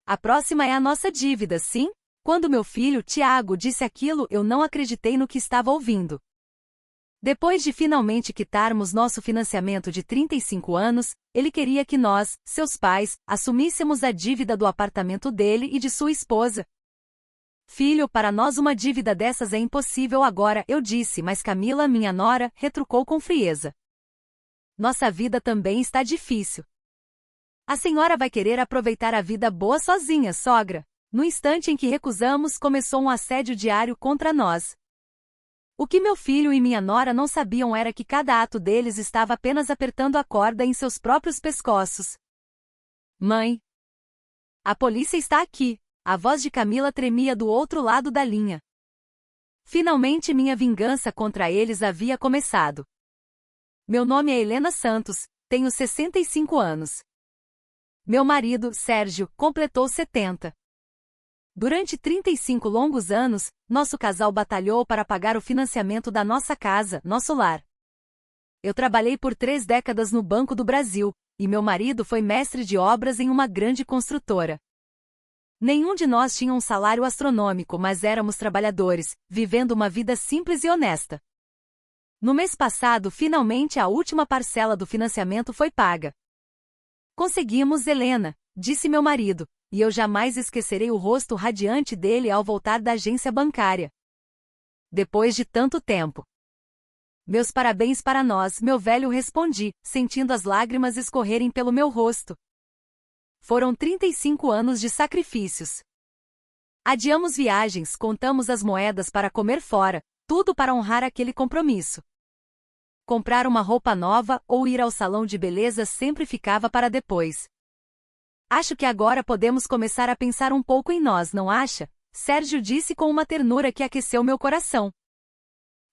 A próxima é a nossa dívida, sim? Quando meu filho, Tiago, disse aquilo, eu não acreditei no que estava ouvindo. Depois de finalmente quitarmos nosso financiamento de 35 anos, ele queria que nós, seus pais, assumíssemos a dívida do apartamento dele e de sua esposa. Filho, para nós uma dívida dessas é impossível agora, eu disse, mas Camila, minha nora, retrucou com frieza. Nossa vida também está difícil. A senhora vai querer aproveitar a vida boa sozinha, sogra. No instante em que recusamos, começou um assédio diário contra nós. O que meu filho e minha nora não sabiam era que cada ato deles estava apenas apertando a corda em seus próprios pescoços. Mãe! A polícia está aqui. A voz de Camila tremia do outro lado da linha. Finalmente minha vingança contra eles havia começado. Meu nome é Helena Santos, tenho 65 anos. Meu marido, Sérgio, completou 70. Durante 35 longos anos, nosso casal batalhou para pagar o financiamento da nossa casa, nosso lar. Eu trabalhei por 3 décadas no Banco do Brasil, e meu marido foi mestre de obras em uma grande construtora. Nenhum de nós tinha um salário astronômico, mas éramos trabalhadores, vivendo uma vida simples e honesta. No mês passado, finalmente a última parcela do financiamento foi paga. Conseguimos, Helena, disse meu marido, e eu jamais esquecerei o rosto radiante dele ao voltar da agência bancária. Depois de tanto tempo. Meus parabéns para nós, meu velho, respondi, sentindo as lágrimas escorrerem pelo meu rosto. Foram 35 anos de sacrifícios. Adiamos viagens, contamos as moedas para comer fora, tudo para honrar aquele compromisso. Comprar uma roupa nova ou ir ao salão de beleza sempre ficava para depois. Acho que agora podemos começar a pensar um pouco em nós, não acha? Sérgio disse com uma ternura que aqueceu meu coração.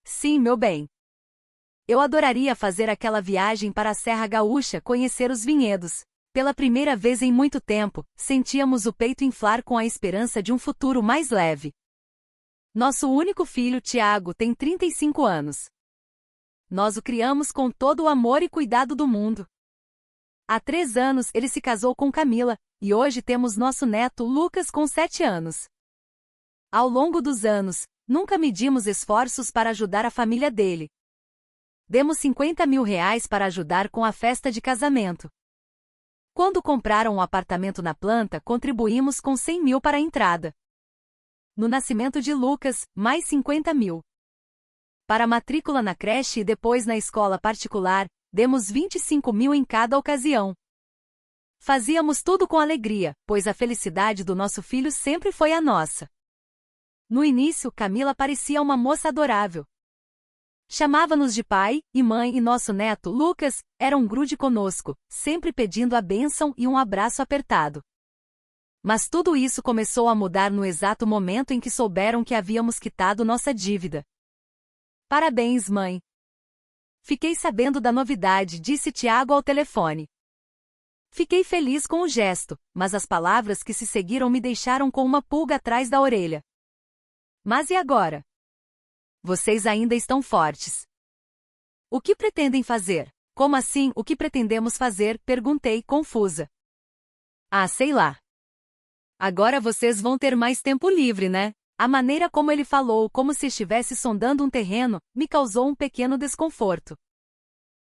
Sim, meu bem. Eu adoraria fazer aquela viagem para a Serra Gaúcha, conhecer os vinhedos. Pela primeira vez em muito tempo, sentíamos o peito inflar com a esperança de um futuro mais leve. Nosso único filho, Tiago, tem 35 anos. Nós o criamos com todo o amor e cuidado do mundo. Há 3 anos ele se casou com Camila, e hoje temos nosso neto, Lucas, com 7 anos. Ao longo dos anos, nunca medimos esforços para ajudar a família dele. Demos R$50 mil para ajudar com a festa de casamento. Quando compraram um apartamento na planta, contribuímos com 100 mil para a entrada. No nascimento de Lucas, mais 50 mil. Para a matrícula na creche e depois na escola particular, demos 25 mil em cada ocasião. Fazíamos tudo com alegria, pois a felicidade do nosso filho sempre foi a nossa. No início, Camila parecia uma moça adorável. Chamava-nos de pai e mãe e nosso neto, Lucas, era um grude conosco, sempre pedindo a bênção e um abraço apertado. Mas tudo isso começou a mudar no exato momento em que souberam que havíamos quitado nossa dívida. Parabéns, mãe. Fiquei sabendo da novidade, disse Tiago ao telefone. Fiquei feliz com o gesto, mas as palavras que se seguiram me deixaram com uma pulga atrás da orelha. Mas e agora? Vocês ainda estão fortes. O que pretendem fazer? Como assim, o que pretendemos fazer? Perguntei, confusa. Ah, sei lá. Agora vocês vão ter mais tempo livre, né? A maneira como ele falou, como se estivesse sondando um terreno, me causou um pequeno desconforto.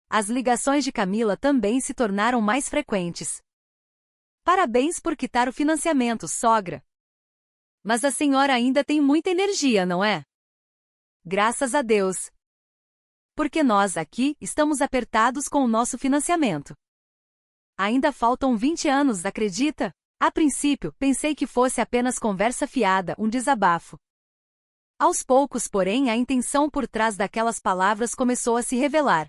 As ligações de Camila também se tornaram mais frequentes. Parabéns por quitar o financiamento, sogra. Mas a senhora ainda tem muita energia, não é? Graças a Deus. Porque nós, aqui, estamos apertados com o nosso financiamento. Ainda faltam 20 anos, acredita? A princípio, pensei que fosse apenas conversa fiada, um desabafo. Aos poucos, porém, a intenção por trás daquelas palavras começou a se revelar.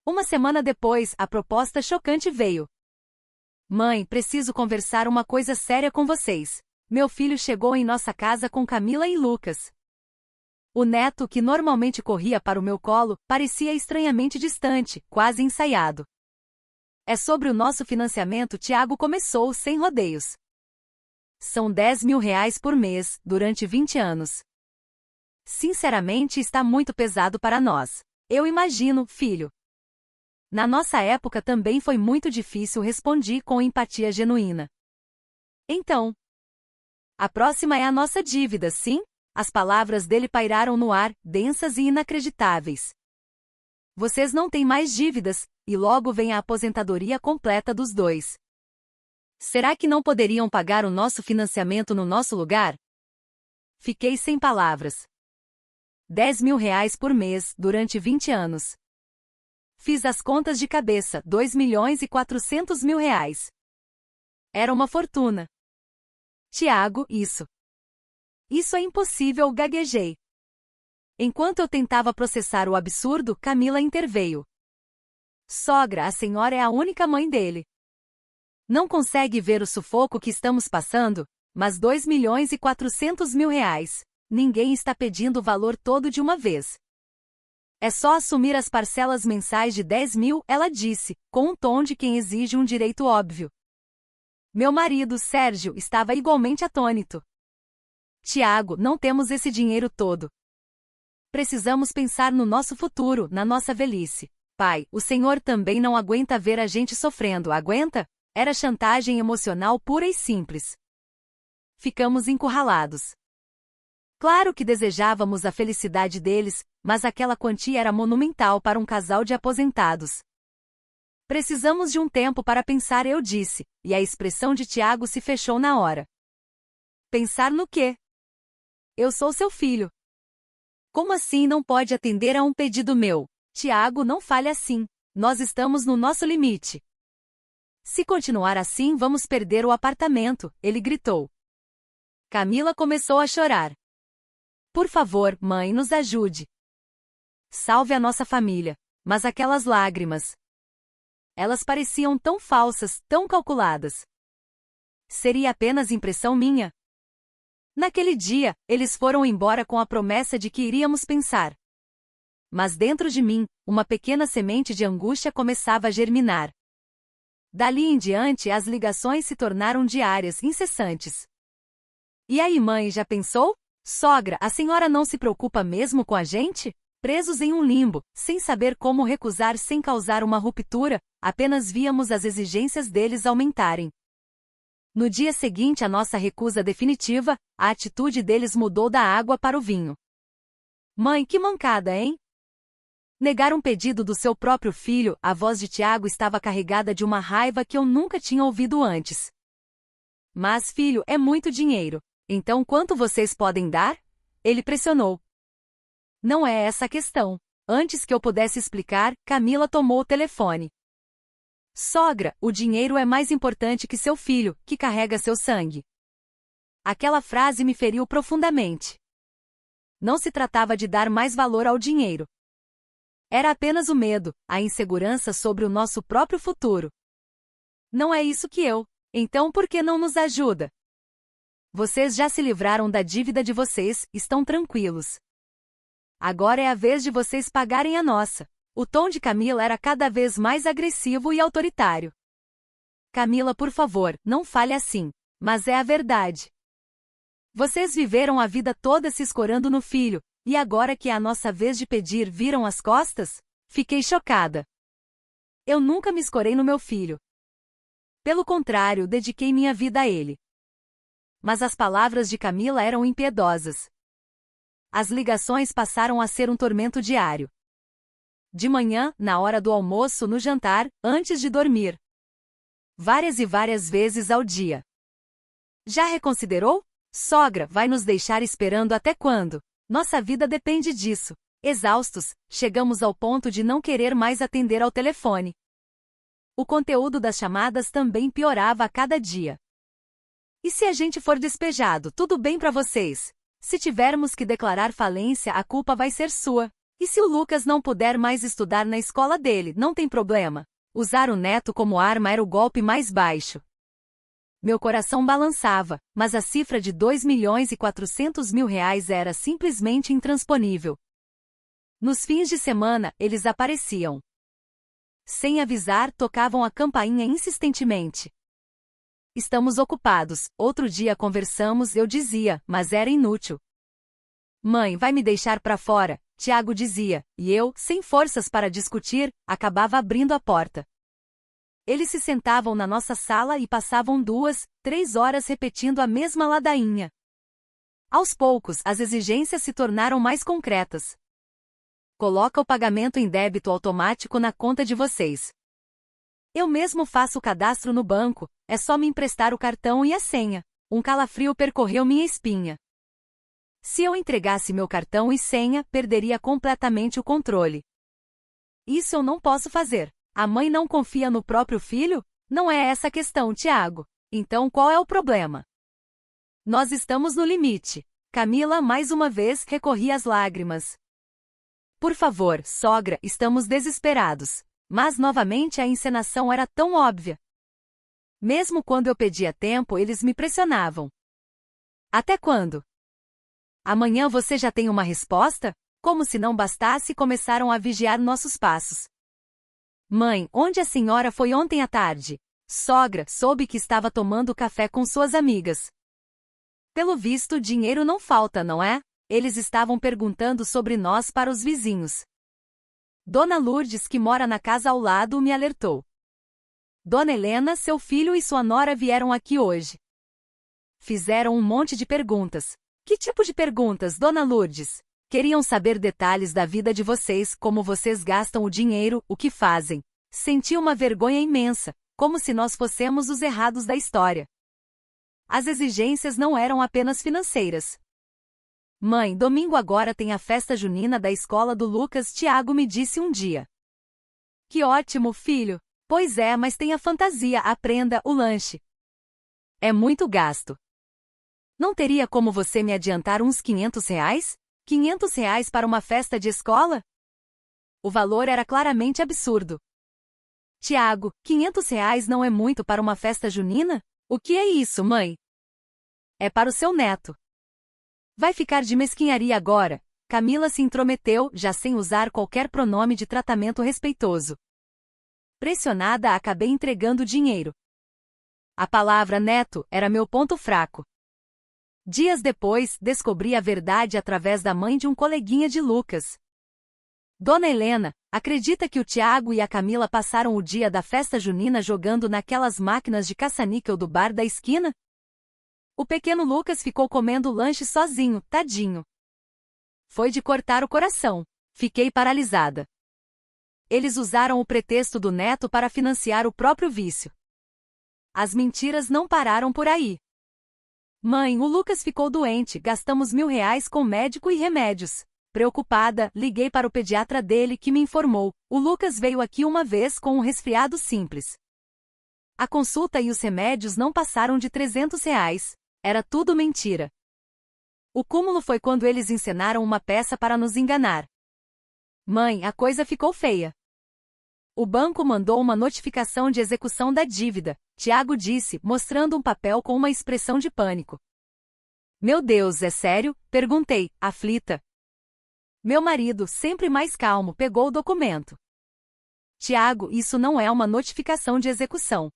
Uma semana depois, a proposta chocante veio. Mãe, preciso conversar uma coisa séria com vocês. Meu filho chegou em nossa casa com Camila e Lucas. O neto, que normalmente corria para o meu colo, parecia estranhamente distante, quase ensaiado. É sobre o nosso financiamento, Tiago começou, sem rodeios. São R$10 mil por mês, durante 20 anos. Sinceramente, está muito pesado para nós. Eu imagino, filho. Na nossa época também foi muito difícil, respondi com empatia genuína. Então, a próxima é a nossa dívida, sim? As palavras dele pairaram no ar, densas e inacreditáveis. Vocês não têm mais dívidas, e logo vem a aposentadoria completa dos dois. Será que não poderiam pagar o nosso financiamento no nosso lugar? Fiquei sem palavras. 10 mil reais por mês, durante 20 anos. Fiz as contas de cabeça, 2 milhões e 400 mil reais. Era uma fortuna. Tiago, isso é impossível, gaguejei. Enquanto eu tentava processar o absurdo, Camila interveio. Sogra, a senhora é a única mãe dele. Não consegue ver o sufoco que estamos passando? Mas 2 milhões e 400 mil reais. Ninguém está pedindo o valor todo de uma vez. É só assumir as parcelas mensais de 10 mil, ela disse, com um tom de quem exige um direito óbvio. Meu marido, Sérgio, estava igualmente atônito. Tiago, não temos esse dinheiro todo. Precisamos pensar no nosso futuro, na nossa velhice. Pai, o senhor também não aguenta ver a gente sofrendo, aguenta? Era chantagem emocional pura e simples. Ficamos encurralados. Claro que desejávamos a felicidade deles, mas aquela quantia era monumental para um casal de aposentados. Precisamos de um tempo para pensar, eu disse, e a expressão de Tiago se fechou na hora. Pensar no quê? Eu sou seu filho. Como assim não pode atender a um pedido meu? Tiago, não fale assim. Nós estamos no nosso limite. Se continuar assim, vamos perder o apartamento, ele gritou. Camila começou a chorar. Por favor, mãe, nos ajude. Salve a nossa família. Mas aquelas lágrimas. Elas pareciam tão falsas, tão calculadas. Seria apenas impressão minha? Naquele dia, eles foram embora com a promessa de que iríamos pensar. Mas dentro de mim, uma pequena semente de angústia começava a germinar. Dali em diante, as ligações se tornaram diárias, incessantes. E aí, mãe, já pensou? Sogra, a senhora não se preocupa mesmo com a gente? Presos em um limbo, sem saber como recusar sem causar uma ruptura, apenas víamos as exigências deles aumentarem. No dia seguinte à nossa recusa definitiva, a atitude deles mudou da água para o vinho. Mãe, que mancada, hein? Negar um pedido do seu próprio filho, a voz de Tiago estava carregada de uma raiva que eu nunca tinha ouvido antes. Mas, filho, é muito dinheiro. Então quanto vocês podem dar? Ele pressionou. Não é essa a questão. Antes que eu pudesse explicar, Camila tomou o telefone. Sogra, o dinheiro é mais importante que seu filho, que carrega seu sangue. Aquela frase me feriu profundamente. Não se tratava de dar mais valor ao dinheiro. Era apenas o medo, a insegurança sobre o nosso próprio futuro. Não é isso que eu. Então por que não nos ajuda? Vocês já se livraram da dívida de vocês, estão tranquilos. Agora é a vez de vocês pagarem a nossa. O tom de Camila era cada vez mais agressivo e autoritário. Camila, por favor, não fale assim. Mas é a verdade. Vocês viveram a vida toda se escorando no filho, e agora que é a nossa vez de pedir, viram as costas? Fiquei chocada. Eu nunca me escorei no meu filho. Pelo contrário, dediquei minha vida a ele. Mas as palavras de Camila eram impiedosas. As ligações passaram a ser um tormento diário. De manhã, na hora do almoço, no jantar, antes de dormir. Várias e várias vezes ao dia. Já reconsiderou? Sogra, vai nos deixar esperando até quando? Nossa vida depende disso. Exaustos, chegamos ao ponto de não querer mais atender ao telefone. O conteúdo das chamadas também piorava a cada dia. E se a gente for despejado, tudo bem para vocês? Se tivermos que declarar falência, a culpa vai ser sua. E se o Lucas não puder mais estudar na escola dele, não tem problema. Usar o neto como arma era o golpe mais baixo. Meu coração balançava, mas a cifra de 2 milhões e 400 mil reais era simplesmente intransponível. Nos fins de semana, eles apareciam. Sem avisar, tocavam a campainha insistentemente. Estamos ocupados. Outro dia conversamos, eu dizia, mas era inútil. Mãe, vai me deixar para fora, Tiago dizia, e eu, sem forças para discutir, acabava abrindo a porta. Eles se sentavam na nossa sala e passavam 2, 3 horas repetindo a mesma ladainha. Aos poucos, as exigências se tornaram mais concretas. Coloca o pagamento em débito automático na conta de vocês. Eu mesmo faço o cadastro no banco, é só me emprestar o cartão e a senha. Um calafrio percorreu minha espinha. Se eu entregasse meu cartão e senha, perderia completamente o controle. Isso eu não posso fazer. A mãe não confia no próprio filho? Não é essa a questão, Tiago. Então qual é o problema? Nós estamos no limite. Camila mais uma vez recorria às lágrimas. Por favor, sogra, estamos desesperados. Mas novamente a encenação era tão óbvia. Mesmo quando eu pedia tempo, eles me pressionavam. Até quando? Amanhã você já tem uma resposta? Como se não bastasse, começaram a vigiar nossos passos. Mãe, onde a senhora foi ontem à tarde? Sogra, soube que estava tomando café com suas amigas. Pelo visto, dinheiro não falta, não é? Eles estavam perguntando sobre nós para os vizinhos. Dona Lourdes, que mora na casa ao lado, me alertou. Dona Helena, seu filho e sua nora vieram aqui hoje. Fizeram um monte de perguntas. Que tipo de perguntas, Dona Lourdes? Queriam saber detalhes da vida de vocês, como vocês gastam o dinheiro, o que fazem. Senti uma vergonha imensa, como se nós fossemos os errados da história. As exigências não eram apenas financeiras. Mãe, domingo agora tem a festa junina da escola do Lucas, Tiago me disse um dia. Que ótimo, filho! Pois é, mas tem a fantasia, aprenda, o lanche. É muito gasto. Não teria como você me adiantar uns R$ 500? R$ 500 para uma festa de escola? O valor era claramente absurdo. Tiago, R$ 500 não é muito para uma festa junina? O que é isso, mãe? É para o seu neto. Vai ficar de mesquinharia agora. Camila se intrometeu, já sem usar qualquer pronome de tratamento respeitoso. Pressionada, acabei entregando o dinheiro. A palavra neto era meu ponto fraco. Dias depois, descobri a verdade através da mãe de um coleguinha de Lucas. Dona Helena, acredita que o Tiago e a Camila passaram o dia da festa junina jogando naquelas máquinas de caça-níquel do bar da esquina? O pequeno Lucas ficou comendo o lanche sozinho, tadinho. Foi de cortar o coração. Fiquei paralisada. Eles usaram o pretexto do neto para financiar o próprio vício. As mentiras não pararam por aí. Mãe, o Lucas ficou doente, gastamos R$ 1.000 com médico e remédios. Preocupada, liguei para o pediatra dele que me informou. O Lucas veio aqui uma vez com um resfriado simples. A consulta e os remédios não passaram de R$ 300. Era tudo mentira. O cúmulo foi quando eles encenaram uma peça para nos enganar. Mãe, a coisa ficou feia. O banco mandou uma notificação de execução da dívida, Tiago disse, mostrando um papel com uma expressão de pânico. Meu Deus, é sério? Perguntei, aflita. Meu marido, sempre mais calmo, pegou o documento. Tiago, isso não é uma notificação de execução.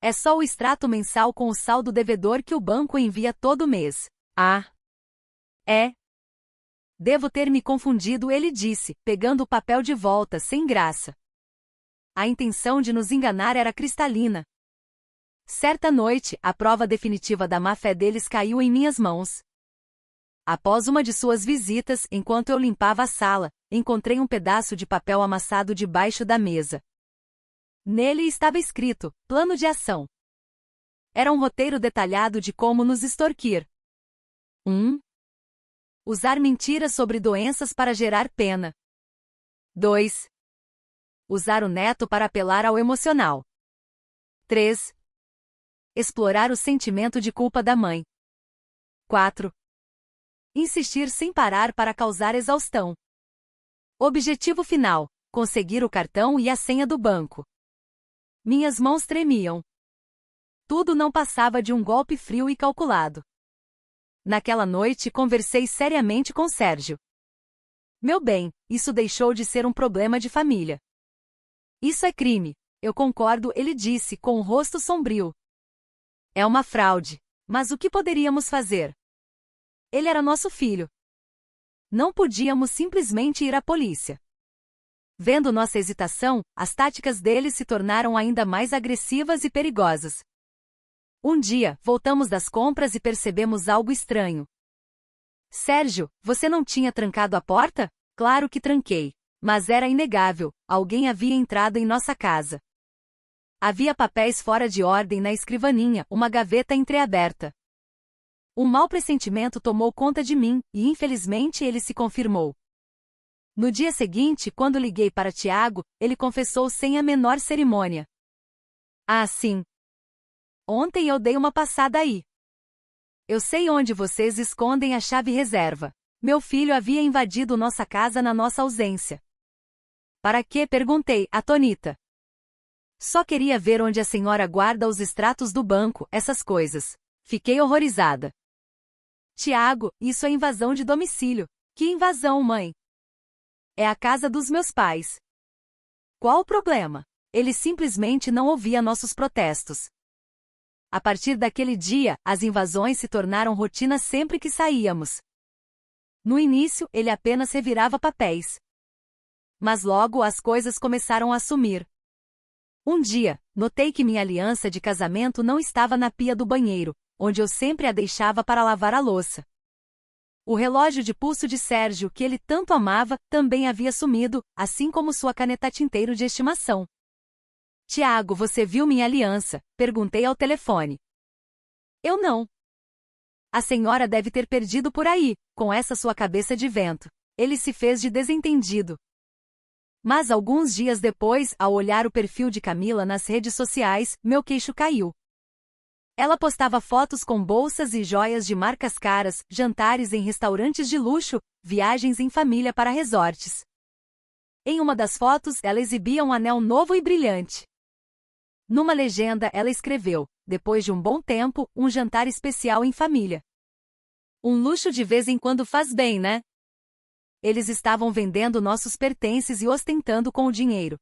É só o extrato mensal com o saldo devedor que o banco envia todo mês. Ah. É. Devo ter me confundido, ele disse, pegando o papel de volta, sem graça. A intenção de nos enganar era cristalina. Certa noite, a prova definitiva da má-fé deles caiu em minhas mãos. Após uma de suas visitas, enquanto eu limpava a sala, encontrei um pedaço de papel amassado debaixo da mesa. Nele estava escrito, plano de ação. Era um roteiro detalhado de como nos extorquir. 1. Usar mentiras sobre doenças para gerar pena. 2. Usar o neto para apelar ao emocional. 3. Explorar o sentimento de culpa da mãe. 4. Insistir sem parar para causar exaustão. Objetivo final: conseguir o cartão e a senha do banco. Minhas mãos tremiam. Tudo não passava de um golpe frio e calculado. Naquela noite conversei seriamente com Sérgio. Meu bem, isso deixou de ser um problema de família. Isso é crime. Eu concordo, ele disse com um rosto sombrio. É uma fraude. Mas o que poderíamos fazer? Ele era nosso filho. Não podíamos simplesmente ir à polícia. Vendo nossa hesitação, as táticas deles se tornaram ainda mais agressivas e perigosas. Um dia, voltamos das compras e percebemos algo estranho. Sérgio, você não tinha trancado a porta? Claro que tranquei. Mas era inegável, alguém havia entrado em nossa casa. Havia papéis fora de ordem na escrivaninha, uma gaveta entreaberta. Um mau pressentimento tomou conta de mim, e infelizmente ele se confirmou. No dia seguinte, quando liguei para Tiago, ele confessou sem a menor cerimônia. Ah, sim. Ontem eu dei uma passada aí. Eu sei onde vocês escondem a chave reserva. Meu filho havia invadido nossa casa na nossa ausência. Para quê? Perguntei, atônita. Só queria ver onde a senhora guarda os extratos do banco, essas coisas. Fiquei horrorizada. Tiago, isso é invasão de domicílio. Que invasão, mãe? É a casa dos meus pais. Qual o problema? Ele simplesmente não ouvia nossos protestos. A partir daquele dia, as invasões se tornaram rotina sempre que saíamos. No início, ele apenas revirava papéis. Mas logo as coisas começaram a sumir. Um dia, notei que minha aliança de casamento não estava na pia do banheiro, onde eu sempre a deixava para lavar a louça. O relógio de pulso de Sérgio, que ele tanto amava, também havia sumido, assim como sua caneta tinteiro de estimação. Tiago, você viu minha aliança? Perguntei ao telefone. Eu não. A senhora deve ter perdido por aí, com essa sua cabeça de vento. Ele se fez de desentendido. Mas alguns dias depois, ao olhar o perfil de Camila nas redes sociais, meu queixo caiu. Ela postava fotos com bolsas e joias de marcas caras, jantares em restaurantes de luxo, viagens em família para resorts. Em uma das fotos, ela exibia um anel novo e brilhante. Numa legenda, ela escreveu: depois de um bom tempo, um jantar especial em família. Um luxo de vez em quando faz bem, né? Eles estavam vendendo nossos pertences e ostentando com o dinheiro.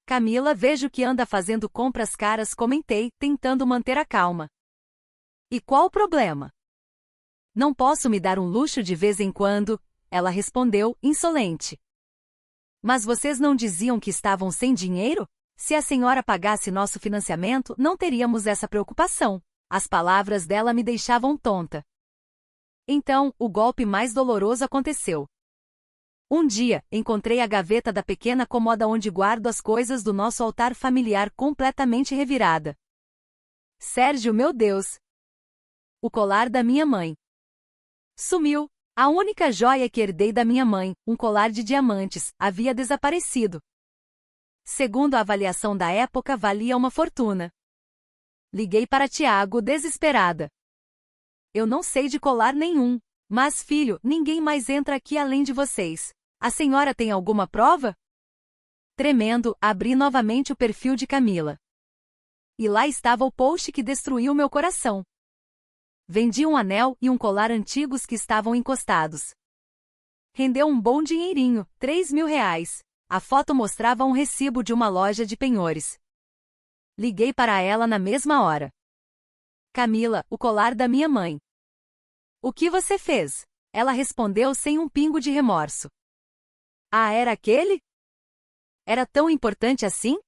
Camila, vejo que anda fazendo compras caras, comentei, tentando manter a calma. E qual o problema? Não posso me dar um luxo de vez em quando, ela respondeu, insolente. Mas vocês não diziam que estavam sem dinheiro? Se a senhora pagasse nosso financiamento, não teríamos essa preocupação. As palavras dela me deixavam tonta. Então, o golpe mais doloroso aconteceu. Um dia, encontrei a gaveta da pequena cômoda onde guardo as coisas do nosso altar familiar completamente revirada. Sérgio, meu Deus! O colar da minha mãe. Sumiu. A única joia que herdei da minha mãe, um colar de diamantes, havia desaparecido. Segundo a avaliação da época, valia uma fortuna. Liguei para Tiago, desesperada. Eu não sei de colar nenhum. Mas, filho, ninguém mais entra aqui além de vocês. A senhora tem alguma prova? Tremendo, abri novamente o perfil de Camila. E lá estava o post que destruiu meu coração. Vendi um anel e um colar antigos que estavam encostados. Rendeu um bom dinheirinho, R$ 3.000. A foto mostrava um recibo de uma loja de penhores. Liguei para ela na mesma hora. Camila, o colar da minha mãe. O que você fez? Ela respondeu sem um pingo de remorso. Ah, era aquele? Era tão importante assim?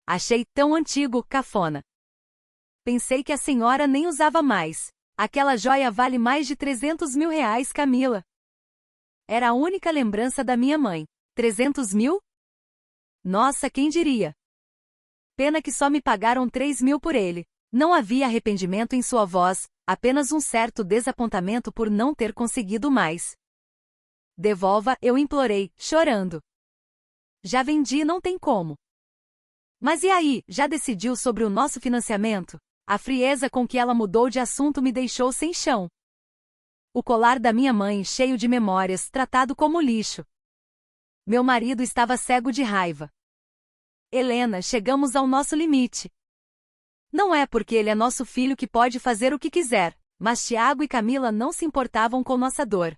Achei tão antigo, cafona. Pensei que a senhora nem usava mais. Aquela joia vale mais de R$ 300.000, Camila. Era a única lembrança da minha mãe. 300 mil? Nossa, quem diria? Pena que só me pagaram 3.000 por ele. Não havia arrependimento em sua voz, apenas um certo desapontamento por não ter conseguido mais. Devolva, eu implorei, chorando. Já vendi, não tem como. Mas e aí, já decidiu sobre o nosso financiamento? A frieza com que ela mudou de assunto me deixou sem chão. O colar da minha mãe, cheio de memórias, tratado como lixo. Meu marido estava cego de raiva. Helena, chegamos ao nosso limite. Não é porque ele é nosso filho que pode fazer o que quiser, mas Tiago e Camila não se importavam com nossa dor.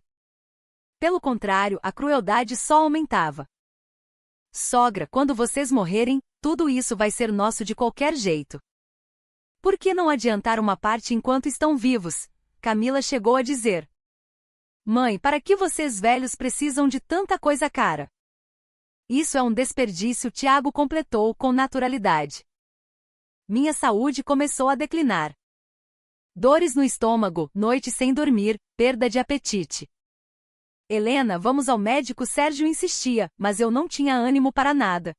Pelo contrário, a crueldade só aumentava. Sogra, quando vocês morrerem, tudo isso vai ser nosso de qualquer jeito. Por que não adiantar uma parte enquanto estão vivos? Camila chegou a dizer. Mãe, para que vocês velhos precisam de tanta coisa cara? Isso é um desperdício, Tiago completou com naturalidade. Minha saúde começou a declinar. Dores no estômago, noite sem dormir, perda de apetite. Helena, vamos ao médico, Sérgio insistia, mas eu não tinha ânimo para nada.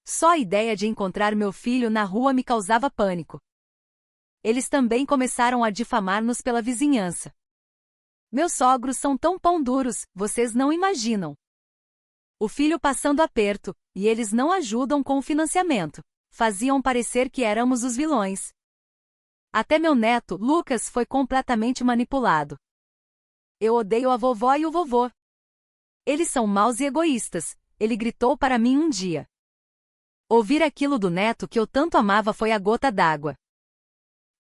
Só a ideia de encontrar meu filho na rua me causava pânico. Eles também começaram a difamar-nos pela vizinhança. Meus sogros são tão pão duros, vocês não imaginam. O filho passando aperto, e eles não ajudam com o financiamento. Faziam parecer que éramos os vilões. Até meu neto, Lucas, foi completamente manipulado. Eu odeio a vovó e o vovô. Eles são maus e egoístas, ele gritou para mim um dia. Ouvir aquilo do neto que eu tanto amava foi a gota d'água.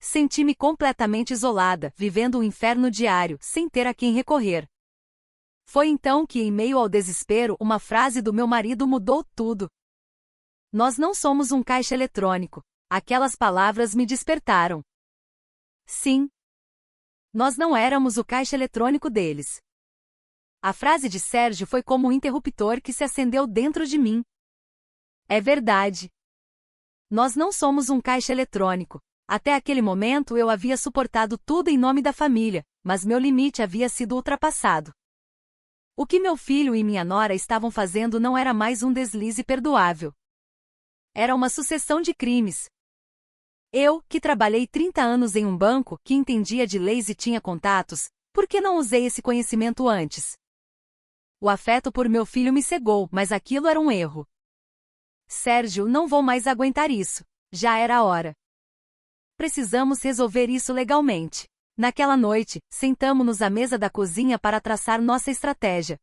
Senti-me completamente isolada, vivendo um inferno diário, sem ter a quem recorrer. Foi então que, em meio ao desespero, uma frase do meu marido mudou tudo. Nós não somos um caixa eletrônico. Aquelas palavras me despertaram. Sim. Nós não éramos o caixa eletrônico deles. A frase de Sérgio foi como um interruptor que se acendeu dentro de mim. É verdade. Nós não somos um caixa eletrônico. Até aquele momento eu havia suportado tudo em nome da família, mas meu limite havia sido ultrapassado. O que meu filho e minha nora estavam fazendo não era mais um deslize perdoável. Era uma sucessão de crimes. Eu, que trabalhei 30 anos em um banco, que entendia de leis e tinha contatos, por que não usei esse conhecimento antes? O afeto por meu filho me cegou, mas aquilo era um erro. Sérgio, não vou mais aguentar isso. Já era a hora. Precisamos resolver isso legalmente. Naquela noite, sentamo-nos à mesa da cozinha para traçar nossa estratégia.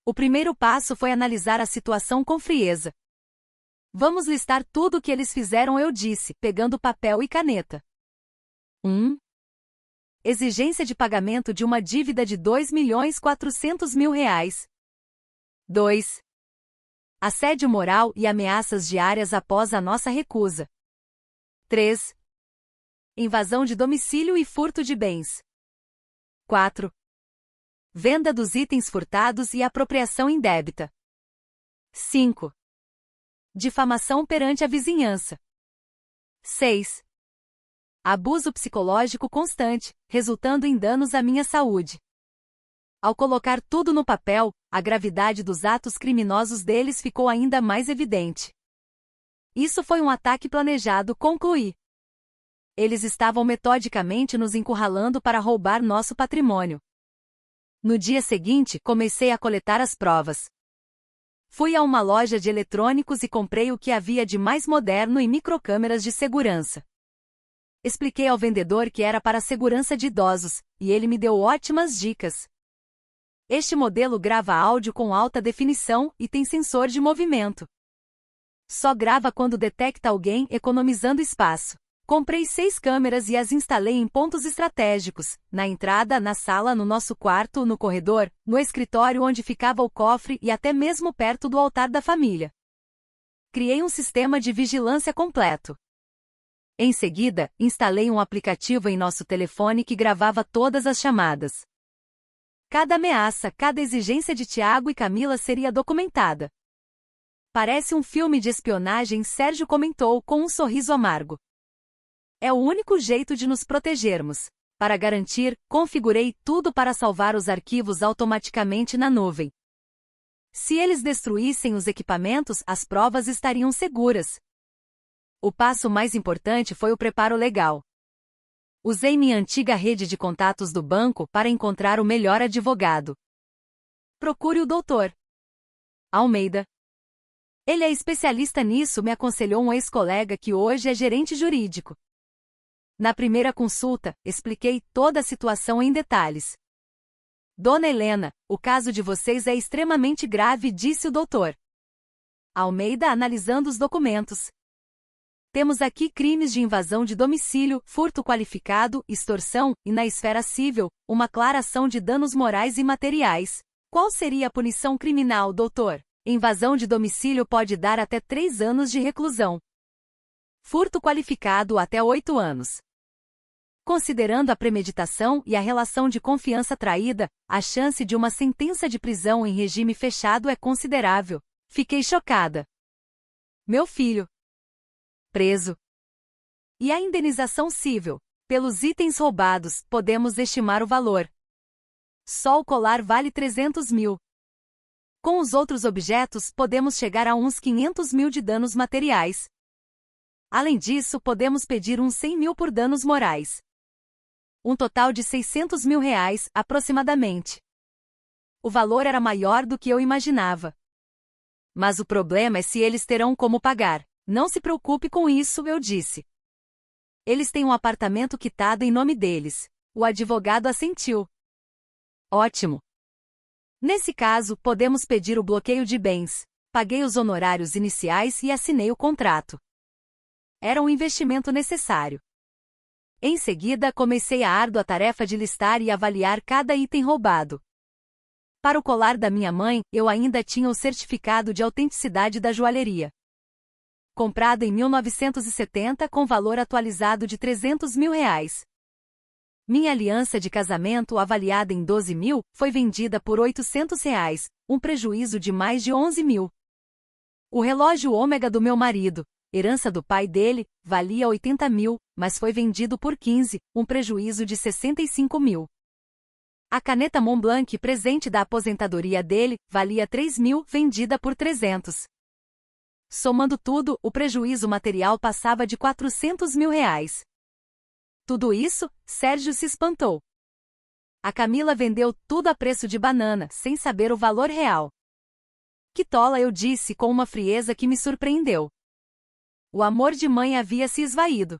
O primeiro passo foi analisar a situação com frieza. Vamos listar tudo o que eles fizeram, eu disse, pegando papel e caneta. 1. Exigência de pagamento de uma dívida de R$ 2.400.000. 2. Assédio moral e ameaças diárias após a nossa recusa. 3. Invasão de domicílio e furto de bens. 4. Venda dos itens furtados e apropriação indébita. 5. Difamação perante a vizinhança. 6. Abuso psicológico constante, resultando em danos à minha saúde. Ao colocar tudo no papel, a gravidade dos atos criminosos deles ficou ainda mais evidente. Isso foi um ataque planejado, concluí. Eles estavam metodicamente nos encurralando para roubar nosso patrimônio. No dia seguinte, comecei a coletar as provas. Fui a uma loja de eletrônicos e comprei o que havia de mais moderno e microcâmeras de segurança. Expliquei ao vendedor que era para a segurança de idosos, e ele me deu ótimas dicas. Este modelo grava áudio com alta definição e tem sensor de movimento. Só grava quando detecta alguém, economizando espaço. Comprei 6 câmeras e as instalei em pontos estratégicos, na entrada, na sala, no nosso quarto, no corredor, no escritório onde ficava o cofre e até mesmo perto do altar da família. Criei um sistema de vigilância completo. Em seguida, instalei um aplicativo em nosso telefone que gravava todas as chamadas. Cada ameaça, cada exigência de Tiago e Camila seria documentada. Parece um filme de espionagem, Sérgio comentou com um sorriso amargo. É o único jeito de nos protegermos. Para garantir, configurei tudo para salvar os arquivos automaticamente na nuvem. Se eles destruíssem os equipamentos, as provas estariam seguras. O passo mais importante foi o preparo legal. Usei minha antiga rede de contatos do banco para encontrar o melhor advogado. Procure o Dr. Almeida. Ele é especialista nisso, me aconselhou um ex-colega que hoje é gerente jurídico. Na primeira consulta, expliquei toda a situação em detalhes. Dona Helena, o caso de vocês é extremamente grave, disse o doutor Almeida analisando os documentos. Temos aqui crimes de invasão de domicílio, furto qualificado, extorsão, e na esfera civil, uma clara ação de danos morais e materiais. Qual seria a punição criminal, doutor? Invasão de domicílio pode dar até 3 anos de reclusão. Furto qualificado até 8 anos. Considerando a premeditação e a relação de confiança traída, a chance de uma sentença de prisão em regime fechado é considerável. Fiquei chocada. Meu filho. Preso. E a indenização civil? Pelos itens roubados, podemos estimar o valor. Só o colar vale 300 mil. Com os outros objetos, podemos chegar a uns 500 mil de danos materiais. Além disso, podemos pedir uns 100 mil por danos morais. Um total de 600 mil reais, aproximadamente. O valor era maior do que eu imaginava. Mas o problema é se eles terão como pagar. Não se preocupe com isso, eu disse. Eles têm um apartamento quitado em nome deles. O advogado assentiu. Ótimo. Nesse caso, podemos pedir o bloqueio de bens. Paguei os honorários iniciais e assinei o contrato. Era um investimento necessário. Em seguida, comecei a árdua tarefa de listar e avaliar cada item roubado. Para o colar da minha mãe, eu ainda tinha o certificado de autenticidade da joalheria. Comprado em 1970 com valor atualizado de 300 mil reais. Minha aliança de casamento, avaliada em 12 mil, foi vendida por 800 reais, um prejuízo de mais de 11 mil. O relógio ômega do meu marido, herança do pai dele, valia 80 mil, mas foi vendido por 15, um prejuízo de 65 mil. A caneta Montblanc, presente da aposentadoria dele, valia 3 mil, vendida por 300. Somando tudo, o prejuízo material passava de 400 mil reais. Tudo isso, Sérgio se espantou. A Camila vendeu tudo a preço de banana, sem saber o valor real. Que tola, eu disse com uma frieza que me surpreendeu. O amor de mãe havia se esvaído.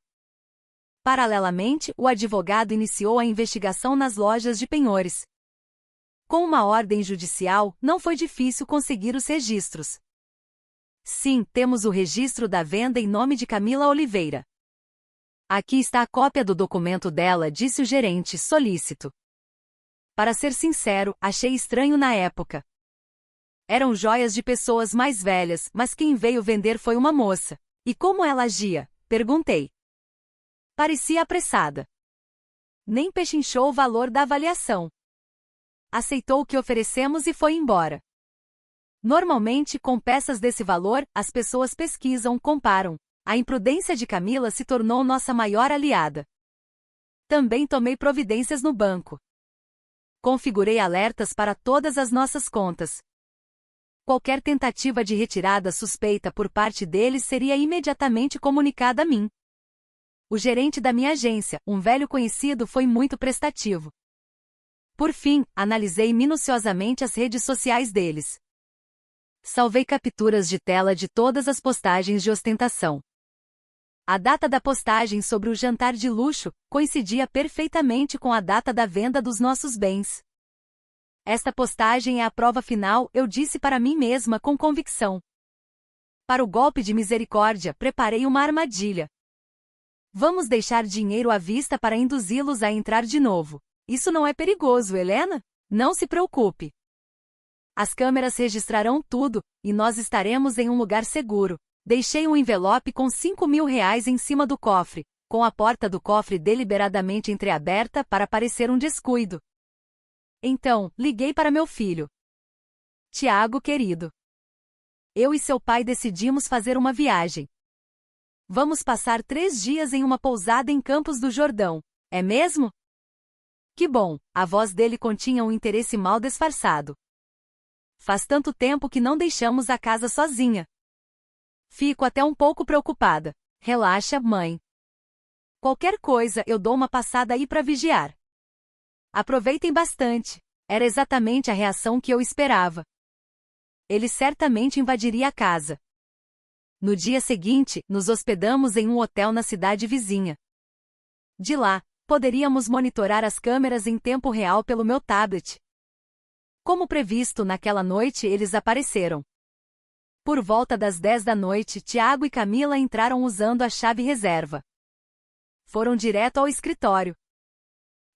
Paralelamente, o advogado iniciou a investigação nas lojas de penhores. Com uma ordem judicial, não foi difícil conseguir os registros. Sim, temos o registro da venda em nome de Camila Oliveira. Aqui está a cópia do documento dela, disse o gerente, solícito. Para ser sincero, achei estranho na época. Eram joias de pessoas mais velhas, mas quem veio vender foi uma moça. E como ela agia? Perguntei. Parecia apressada. Nem pechinchou o valor da avaliação. Aceitou o que oferecemos e foi embora. Normalmente, com peças desse valor, as pessoas pesquisam, comparam. A imprudência de Camila se tornou nossa maior aliada. Também tomei providências no banco. Configurei alertas para todas as nossas contas. Qualquer tentativa de retirada suspeita por parte deles seria imediatamente comunicada a mim. O gerente da minha agência, um velho conhecido, foi muito prestativo. Por fim, analisei minuciosamente as redes sociais deles. Salvei capturas de tela de todas as postagens de ostentação. A data da postagem sobre o jantar de luxo coincidia perfeitamente com a data da venda dos nossos bens. Esta postagem é a prova final, eu disse para mim mesma com convicção. Para o golpe de misericórdia, preparei uma armadilha. Vamos deixar dinheiro à vista para induzi-los a entrar de novo. Isso não é perigoso, Helena? Não se preocupe. As câmeras registrarão tudo, e nós estaremos em um lugar seguro. Deixei um envelope com 5 mil reais em cima do cofre, com a porta do cofre deliberadamente entreaberta para parecer um descuido. Então, liguei para meu filho. Tiago, querido. Eu e seu pai decidimos fazer uma viagem. Vamos passar 3 dias em uma pousada em Campos do Jordão. É mesmo? Que bom, a voz dele continha um interesse mal disfarçado. Faz tanto tempo que não deixamos a casa sozinha. Fico até um pouco preocupada. Relaxa, mãe. Qualquer coisa, eu dou uma passada aí para vigiar. Aproveitem bastante. Era exatamente a reação que eu esperava. Ele certamente invadiria a casa. No dia seguinte, nos hospedamos em um hotel na cidade vizinha. De lá, poderíamos monitorar as câmeras em tempo real pelo meu tablet. Como previsto, naquela noite eles apareceram. Por volta das 10 da noite, Tiago e Camila entraram usando a chave reserva. Foram direto ao escritório.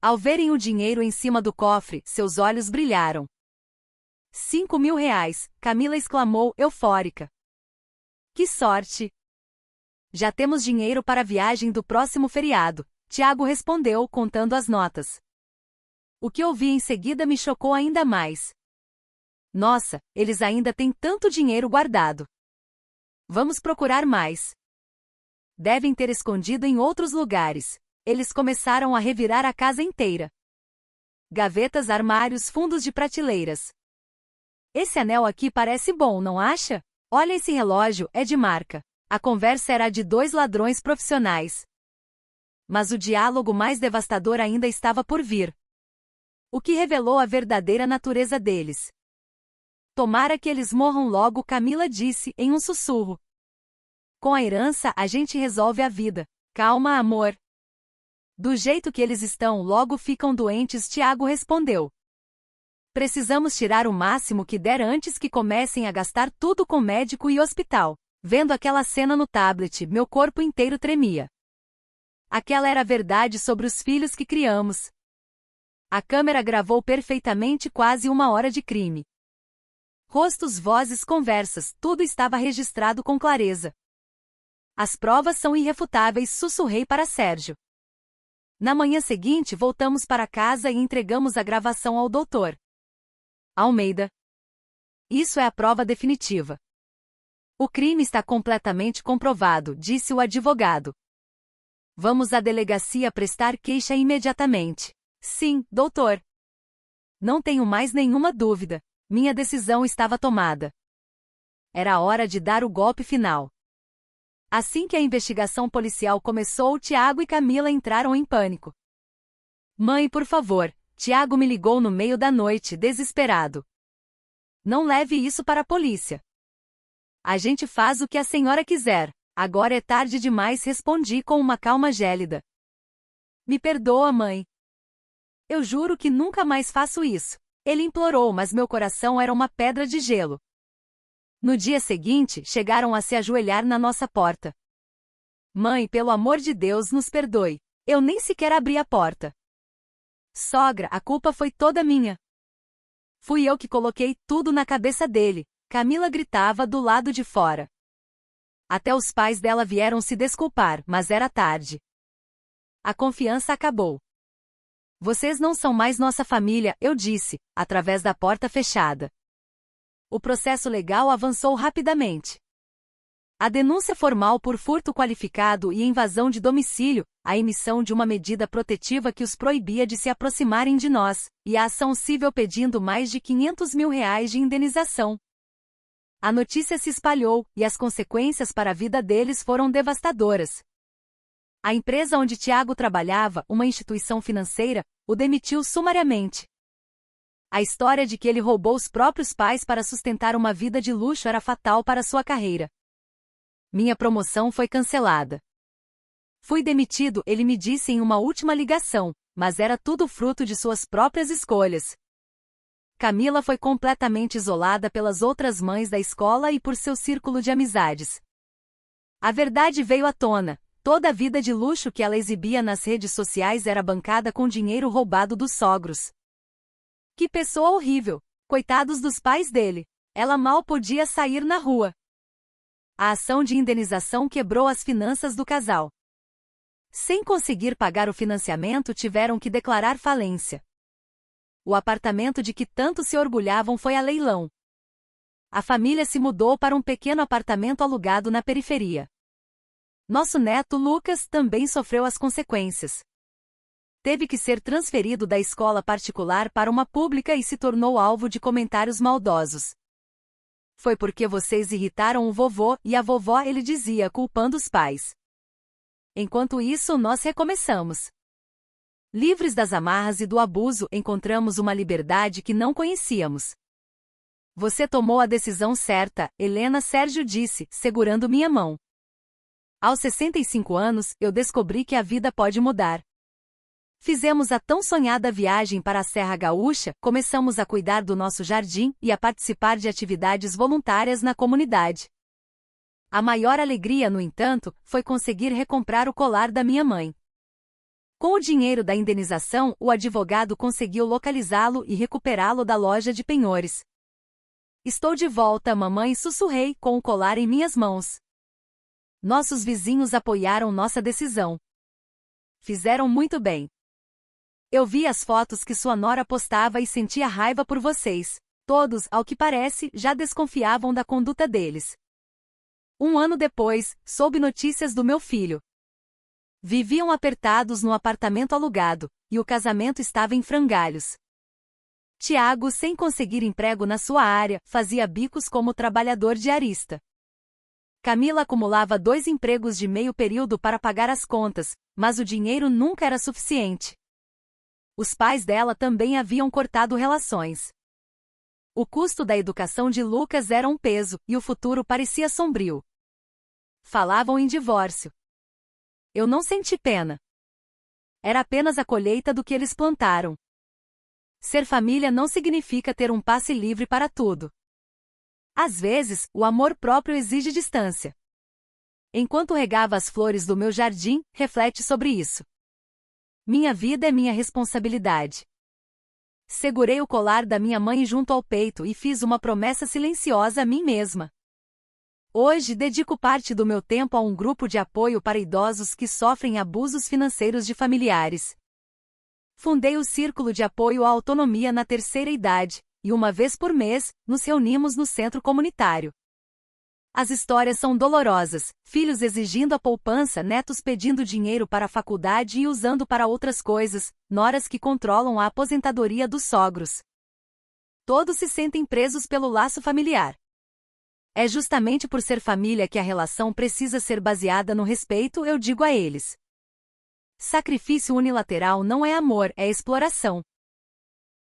Ao verem o dinheiro em cima do cofre, seus olhos brilharam. 5 mil reais, Camila exclamou, eufórica. Que sorte! Já temos dinheiro para a viagem do próximo feriado, Tiago respondeu, contando as notas. O que ouvi em seguida me chocou ainda mais. Nossa, eles ainda têm tanto dinheiro guardado. Vamos procurar mais. Devem ter escondido em outros lugares. Eles começaram a revirar a casa inteira. Gavetas, armários, fundos de prateleiras. Esse anel aqui parece bom, não acha? Olha, esse relógio é de marca. A conversa era de dois ladrões profissionais. Mas o diálogo mais devastador ainda estava por vir. O que revelou a verdadeira natureza deles. Tomara que eles morram logo, Camila disse em um sussurro. Com a herança a gente resolve a vida. Calma, amor. Do jeito que eles estão, logo ficam doentes, Tiago respondeu. Precisamos tirar o máximo que der antes que comecem a gastar tudo com médico e hospital. Vendo aquela cena no tablet, meu corpo inteiro tremia. Aquela era a verdade sobre os filhos que criamos. A câmera gravou perfeitamente quase 1 hora de crime. Rostos, vozes, conversas, tudo estava registrado com clareza. As provas são irrefutáveis, sussurrei para Sérgio. Na manhã seguinte voltamos para casa e entregamos a gravação ao doutor Almeida. Isso é a prova definitiva. O crime está completamente comprovado, disse o advogado. Vamos à delegacia prestar queixa imediatamente. Sim, doutor. Não tenho mais nenhuma dúvida. Minha decisão estava tomada. Era a hora de dar o golpe final. Assim que a investigação policial começou, Tiago e Camila entraram em pânico. Mãe, por favor, Tiago me ligou no meio da noite, desesperado. Não leve isso para a polícia. A gente faz o que a senhora quiser. Agora é tarde demais, respondi com uma calma gélida. Me perdoa, mãe. Eu juro que nunca mais faço isso. Ele implorou, mas meu coração era uma pedra de gelo. No dia seguinte, chegaram a se ajoelhar na nossa porta. Mãe, pelo amor de Deus, nos perdoe. Eu nem sequer abri a porta. Sogra, a culpa foi toda minha. Fui eu que coloquei tudo na cabeça dele. Camila gritava do lado de fora. Até os pais dela vieram se desculpar, mas era tarde. A confiança acabou. Vocês não são mais nossa família, eu disse, através da porta fechada. O processo legal avançou rapidamente. A denúncia formal por furto qualificado e invasão de domicílio, a emissão de uma medida protetiva que os proibia de se aproximarem de nós, e a ação civil pedindo mais de R$500 mil de indenização. A notícia se espalhou, e as consequências para a vida deles foram devastadoras. A empresa onde Tiago trabalhava, uma instituição financeira, o demitiu sumariamente. A história de que ele roubou os próprios pais para sustentar uma vida de luxo era fatal para sua carreira. Minha promoção foi cancelada. Fui demitido, ele me disse em uma última ligação, mas era tudo fruto de suas próprias escolhas. Camila foi completamente isolada pelas outras mães da escola e por seu círculo de amizades. A verdade veio à tona. Toda a vida de luxo que ela exibia nas redes sociais era bancada com dinheiro roubado dos sogros. Que pessoa horrível! Coitados dos pais dele! Ela mal podia sair na rua. A ação de indenização quebrou as finanças do casal. Sem conseguir pagar o financiamento, tiveram que declarar falência. O apartamento de que tanto se orgulhavam foi a leilão. A família se mudou para um pequeno apartamento alugado na periferia. Nosso neto Lucas também sofreu as consequências. Teve que ser transferido da escola particular para uma pública e se tornou alvo de comentários maldosos. Foi porque vocês irritaram o vovô e a vovó, ele dizia, culpando os pais. Enquanto isso, nós recomeçamos. Livres das amarras e do abuso, encontramos uma liberdade que não conhecíamos. Você tomou a decisão certa, Helena, Sérgio disse, segurando minha mão. Aos 65 anos, eu descobri que a vida pode mudar. Fizemos a tão sonhada viagem para a Serra Gaúcha, começamos a cuidar do nosso jardim e a participar de atividades voluntárias na comunidade. A maior alegria, no entanto, foi conseguir recomprar o colar da minha mãe. Com o dinheiro da indenização, o advogado conseguiu localizá-lo e recuperá-lo da loja de penhores. Estou de volta, mamãe, sussurrei, com o colar em minhas mãos. Nossos vizinhos apoiaram nossa decisão. Fizeram muito bem. Eu vi as fotos que sua nora postava e sentia raiva por vocês. Todos, ao que parece, já desconfiavam da conduta deles. Um ano depois, soube notícias do meu filho. Viviam apertados no apartamento alugado, e o casamento estava em frangalhos. Tiago, sem conseguir emprego na sua área, fazia bicos como trabalhador diarista. Camila acumulava 2 empregos de meio período para pagar as contas, mas o dinheiro nunca era suficiente. Os pais dela também haviam cortado relações. O custo da educação de Lucas era um peso, e o futuro parecia sombrio. Falavam em divórcio. Eu não senti pena. Era apenas a colheita do que eles plantaram. Ser família não significa ter um passe livre para tudo. Às vezes, o amor próprio exige distância. Enquanto regava as flores do meu jardim, reflete sobre isso. Minha vida é minha responsabilidade. Segurei o colar da minha mãe junto ao peito e fiz uma promessa silenciosa a mim mesma. Hoje dedico parte do meu tempo a um grupo de apoio para idosos que sofrem abusos financeiros de familiares. Fundei o Círculo de Apoio à Autonomia na Terceira Idade, e uma vez por mês, nos reunimos no centro comunitário. As histórias são dolorosas, filhos exigindo a poupança, netos pedindo dinheiro para a faculdade e usando para outras coisas, noras que controlam a aposentadoria dos sogros. Todos se sentem presos pelo laço familiar. É justamente por ser família que a relação precisa ser baseada no respeito, eu digo a eles. Sacrifício unilateral não é amor, é exploração.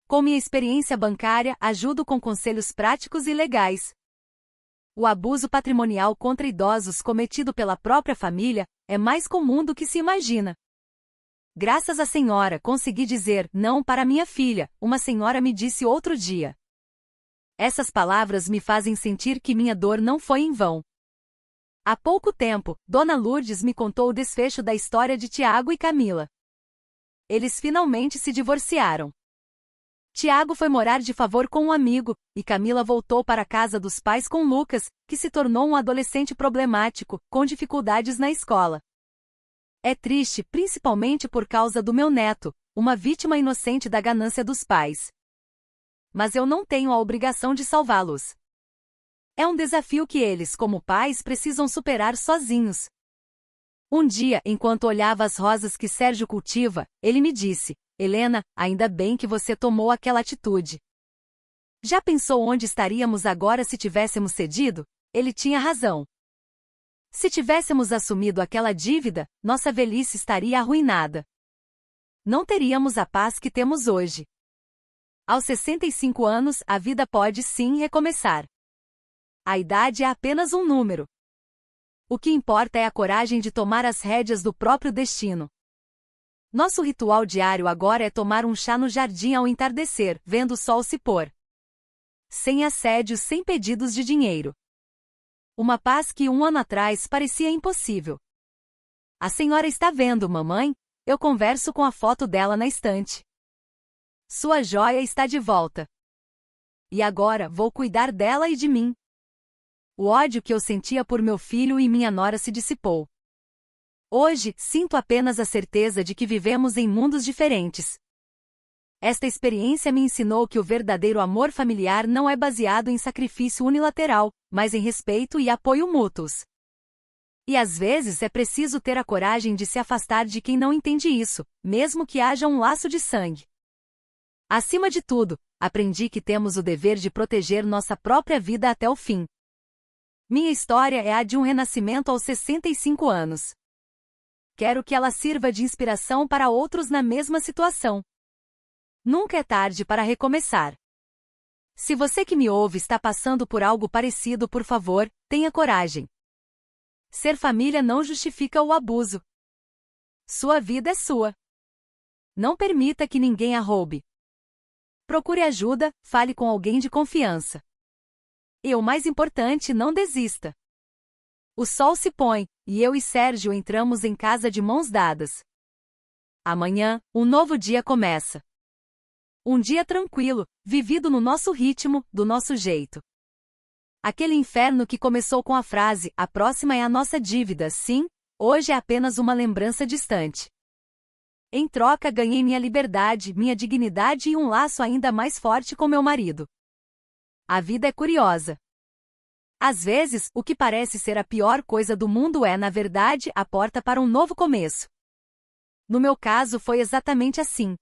Com minha experiência bancária, ajudo com conselhos práticos e legais. O abuso patrimonial contra idosos cometido pela própria família é mais comum do que se imagina. Graças à senhora, consegui dizer não para minha filha, uma senhora me disse outro dia. Essas palavras me fazem sentir que minha dor não foi em vão. Há pouco tempo, Dona Lourdes me contou o desfecho da história de Tiago e Camila. Eles finalmente se divorciaram. Tiago foi morar de favor com um amigo, e Camila voltou para a casa dos pais com Lucas, que se tornou um adolescente problemático, com dificuldades na escola. É triste, principalmente por causa do meu neto, uma vítima inocente da ganância dos pais. Mas eu não tenho a obrigação de salvá-los. É um desafio que eles, como pais, precisam superar sozinhos. Um dia, enquanto olhava as rosas que Sérgio cultiva, ele me disse: Helena, ainda bem que você tomou aquela atitude. Já pensou onde estaríamos agora se tivéssemos cedido? Ele tinha razão. Se tivéssemos assumido aquela dívida, nossa velhice estaria arruinada. Não teríamos a paz que temos hoje. Aos 65 anos, a vida pode sim recomeçar. A idade é apenas um número. O que importa é a coragem de tomar as rédeas do próprio destino. Nosso ritual diário agora é tomar um chá no jardim ao entardecer, vendo o sol se pôr. Sem assédios, sem pedidos de dinheiro. Uma paz que um ano atrás parecia impossível. A senhora está vendo, mamãe? Eu converso com a foto dela na estante. Sua joia está de volta. E agora vou cuidar dela e de mim. O ódio que eu sentia por meu filho e minha nora se dissipou. Hoje, sinto apenas a certeza de que vivemos em mundos diferentes. Esta experiência me ensinou que o verdadeiro amor familiar não é baseado em sacrifício unilateral, mas em respeito e apoio mútuos. E às vezes é preciso ter a coragem de se afastar de quem não entende isso, mesmo que haja um laço de sangue. Acima de tudo, aprendi que temos o dever de proteger nossa própria vida até o fim. Minha história é a de um renascimento aos 65 anos. Quero que ela sirva de inspiração para outros na mesma situação. Nunca é tarde para recomeçar. Se você que me ouve está passando por algo parecido, por favor, tenha coragem. Ser família não justifica o abuso. Sua vida é sua. Não permita que ninguém a roube. Procure ajuda, fale com alguém de confiança. E o mais importante, não desista. O sol se põe, e eu e Sérgio entramos em casa de mãos dadas. Amanhã, um novo dia começa. Um dia tranquilo, vivido no nosso ritmo, do nosso jeito. Aquele inferno que começou com a frase, a próxima é a nossa dívida, sim, hoje é apenas uma lembrança distante. Em troca ganhei minha liberdade, minha dignidade e um laço ainda mais forte com meu marido. A vida é curiosa. Às vezes, o que parece ser a pior coisa do mundo é, na verdade, a porta para um novo começo. No meu caso, foi exatamente assim.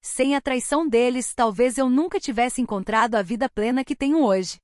Sem a traição deles, talvez eu nunca tivesse encontrado a vida plena que tenho hoje.